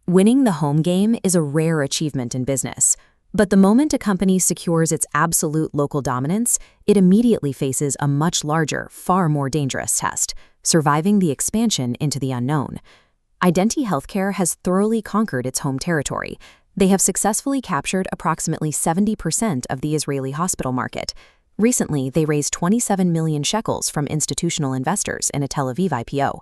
Winning the home game is a rare achievement in business, but the moment a company secures its absolute local dominance, it immediately faces a much larger, far more dangerous test, surviving the expansion into the unknown. IDENTI Healthcare has thoroughly conquered its home territory. They have successfully captured approximately 70% of the Israeli hospital market. Recently, they raised 27 million shekels from institutional investors in a Tel Aviv IPO.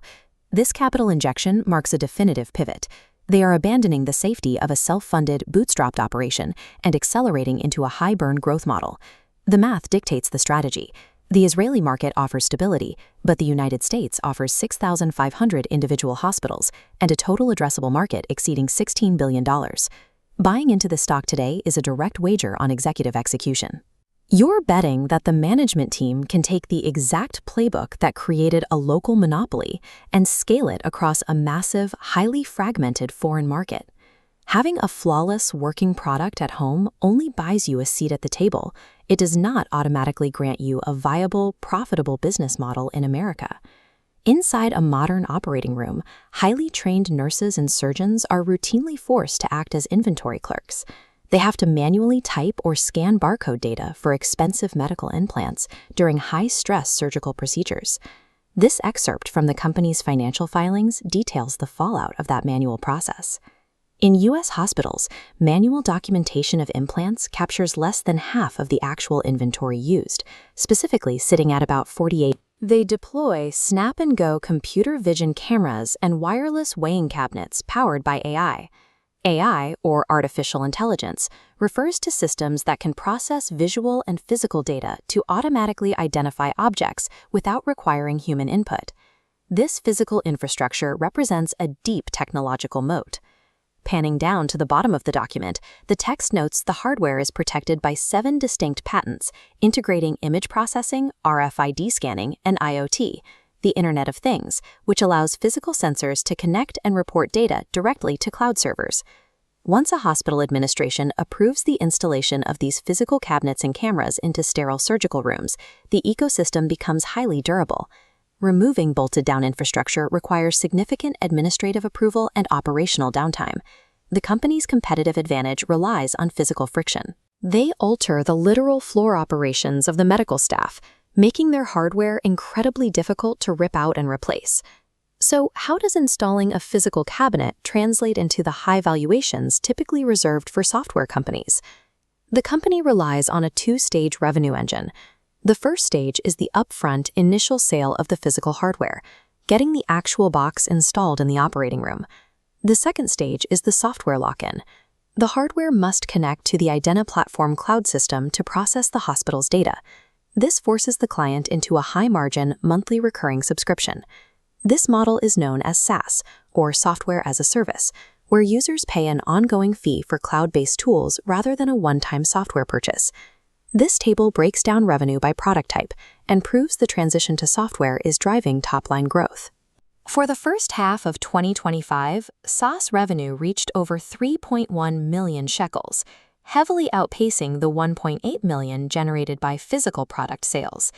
This capital injection marks a definitive pivot. They are abandoning the safety of a self-funded, bootstrapped operation and accelerating into a high-burn growth model. The math dictates the strategy. The Israeli market offers stability, but the United States offers 6,500 individual hospitals and a total addressable market exceeding $16 billion. Buying into this stock today is a direct wager on executive execution. You're betting that the management team can take the exact playbook that created a local monopoly and scale it across a massive, highly fragmented foreign market. Having a flawless working product at home only buys you a seat at the table. It does not automatically grant you a viable, profitable business model in America. Inside a modern operating room, highly trained nurses and surgeons are routinely forced to act as inventory clerks. They have to manually type or scan barcode data for expensive medical implants during high-stress surgical procedures. This excerpt from the company's financial filings details the fallout of that manual process. In U.S. hospitals, manual documentation of implants captures less than half of the actual inventory used, specifically sitting at about 48. They deploy snap-and-go computer vision cameras and wireless weighing cabinets powered by AI. AI, or artificial intelligence, refers to systems that can process visual and physical data to automatically identify objects without requiring human input. This physical infrastructure represents a deep technological moat. Panning down to the bottom of the document, the text notes the hardware is protected by 7 distinct patents, integrating image processing, RFID scanning, and IoT, the Internet of Things, which allows physical sensors to connect and report data directly to cloud servers. Once a hospital administration approves the installation of these physical cabinets and cameras into sterile surgical rooms, the ecosystem becomes highly durable. Removing bolted-down infrastructure requires significant administrative approval and operational downtime. The company's competitive advantage relies on physical friction. They alter the literal floor operations of the medical staff, making their hardware incredibly difficult to rip out and replace. So, how does installing a physical cabinet translate into the high valuations typically reserved for software companies? The company relies on a 2-stage revenue engine. The first stage is the upfront initial sale of the physical hardware, getting the actual box installed in the operating room. The second stage is the software lock-in. The hardware must connect to the IDENTI platform cloud system to process the hospital's data. This forces the client into a high-margin, monthly recurring subscription. This model is known as SaaS, or Software as a Service, where users pay an ongoing fee for cloud-based tools rather than a one-time software purchase. This table breaks down revenue by product type and proves the transition to software is driving top-line growth. For the first half of 2025, SaaS revenue reached over 3.1 million shekels, heavily outpacing the 1.8 million generated by physical product sales.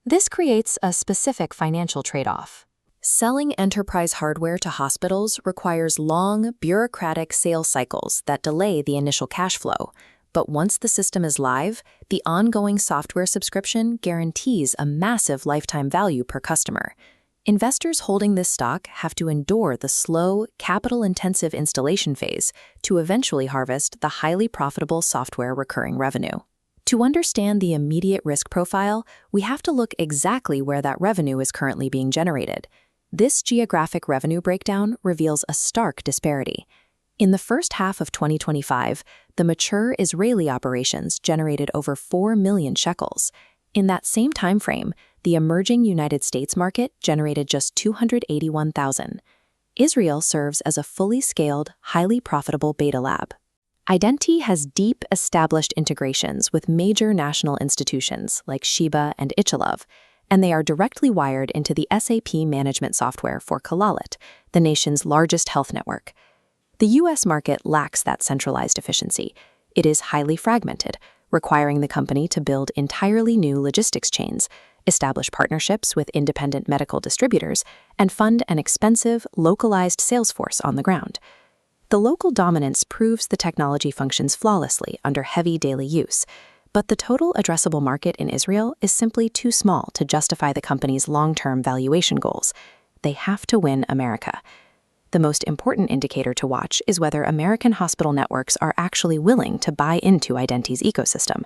This creates a specific financial trade-off. Selling enterprise hardware to hospitals requires long, bureaucratic sales cycles that delay the initial cash flow. But once the system is live, the ongoing software subscription guarantees a massive lifetime value per customer. Investors holding this stock have to endure the slow, capital-intensive installation phase to eventually harvest the highly profitable software recurring revenue. To understand the immediate risk profile, we have to look exactly where that revenue is currently being generated. This geographic revenue breakdown reveals a stark disparity. In the first half of 2025, the mature Israeli operations generated over 4 million shekels. In that same time frame, the emerging United States market generated just 281,000. Israel serves as a fully scaled, highly profitable beta lab. IDENTI has deep, established integrations with major national institutions like Sheba and Ichalov, and they are directly wired into the SAP management software for Kalalit, the nation's largest health network. The U.S. market lacks that centralized efficiency. It is highly fragmented, requiring the company to build entirely new logistics chains, establish partnerships with independent medical distributors, and fund an expensive, localized sales force on the ground. The local dominance proves the technology functions flawlessly under heavy daily use, but the total addressable market in Israel is simply too small to justify the company's long-term valuation goals. They have to win America. The most important indicator to watch is whether American hospital networks are actually willing to buy into IDENTI's ecosystem.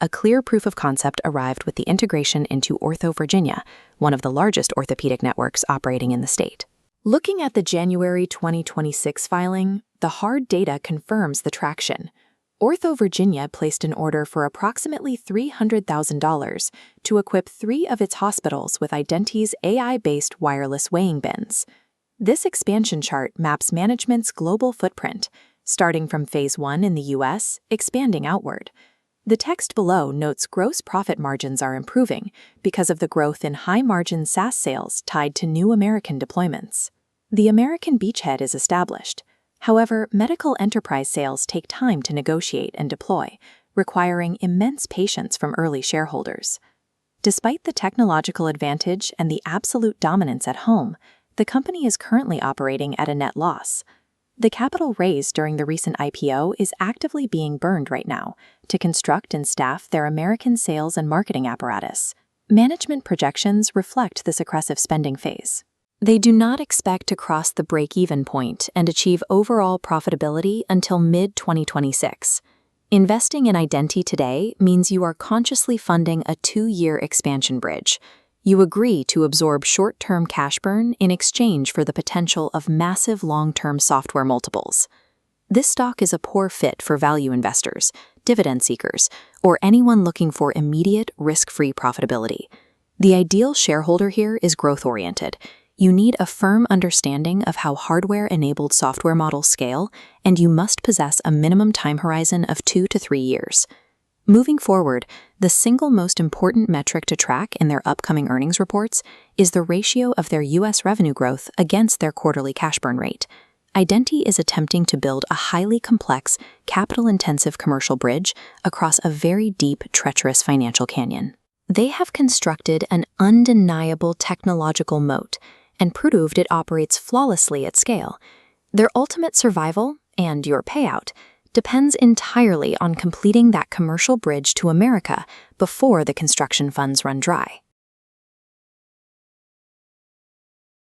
A clear proof of concept arrived with the integration into Ortho Virginia, one of the largest orthopedic networks operating in the state. Looking at the January 2026 filing, the hard data confirms the traction. Ortho Virginia placed an order for approximately $300,000 to equip 3 of its hospitals with IDENTI's AI-based wireless weighing bins. This expansion chart maps management's global footprint, starting from Phase 1 in the US, expanding outward. The text below notes gross profit margins are improving because of the growth in high-margin SaaS sales tied to new American deployments. The American beachhead is established. However, medical enterprise sales take time to negotiate and deploy, requiring immense patience from early shareholders. Despite the technological advantage and the absolute dominance at home, the company is currently operating at a net loss. The capital raised during the recent IPO is actively being burned right now to construct and staff their American sales and marketing apparatus. Management projections reflect this aggressive spending phase. They do not expect to cross the break-even point and achieve overall profitability until mid-2026. Investing in IDENTI today means you are consciously funding a 2-year expansion bridge. You agree to absorb short-term cash burn in exchange for the potential of massive long-term software multiples. This stock is a poor fit for value investors, dividend seekers, or anyone looking for immediate, risk-free profitability. The ideal shareholder here is growth-oriented. You need a firm understanding of how hardware-enabled software models scale, and you must possess a minimum time horizon of 2 to 3 years. Moving forward, the single most important metric to track in their upcoming earnings reports is the ratio of their U.S. revenue growth against their quarterly cash burn rate. IDENTI is attempting to build a highly complex, capital-intensive commercial bridge across a very deep, treacherous financial canyon. They have constructed an undeniable technological moat and proved it operates flawlessly at scale. Their ultimate survival, and your payout, depends entirely on completing that commercial bridge to America before the construction funds run dry.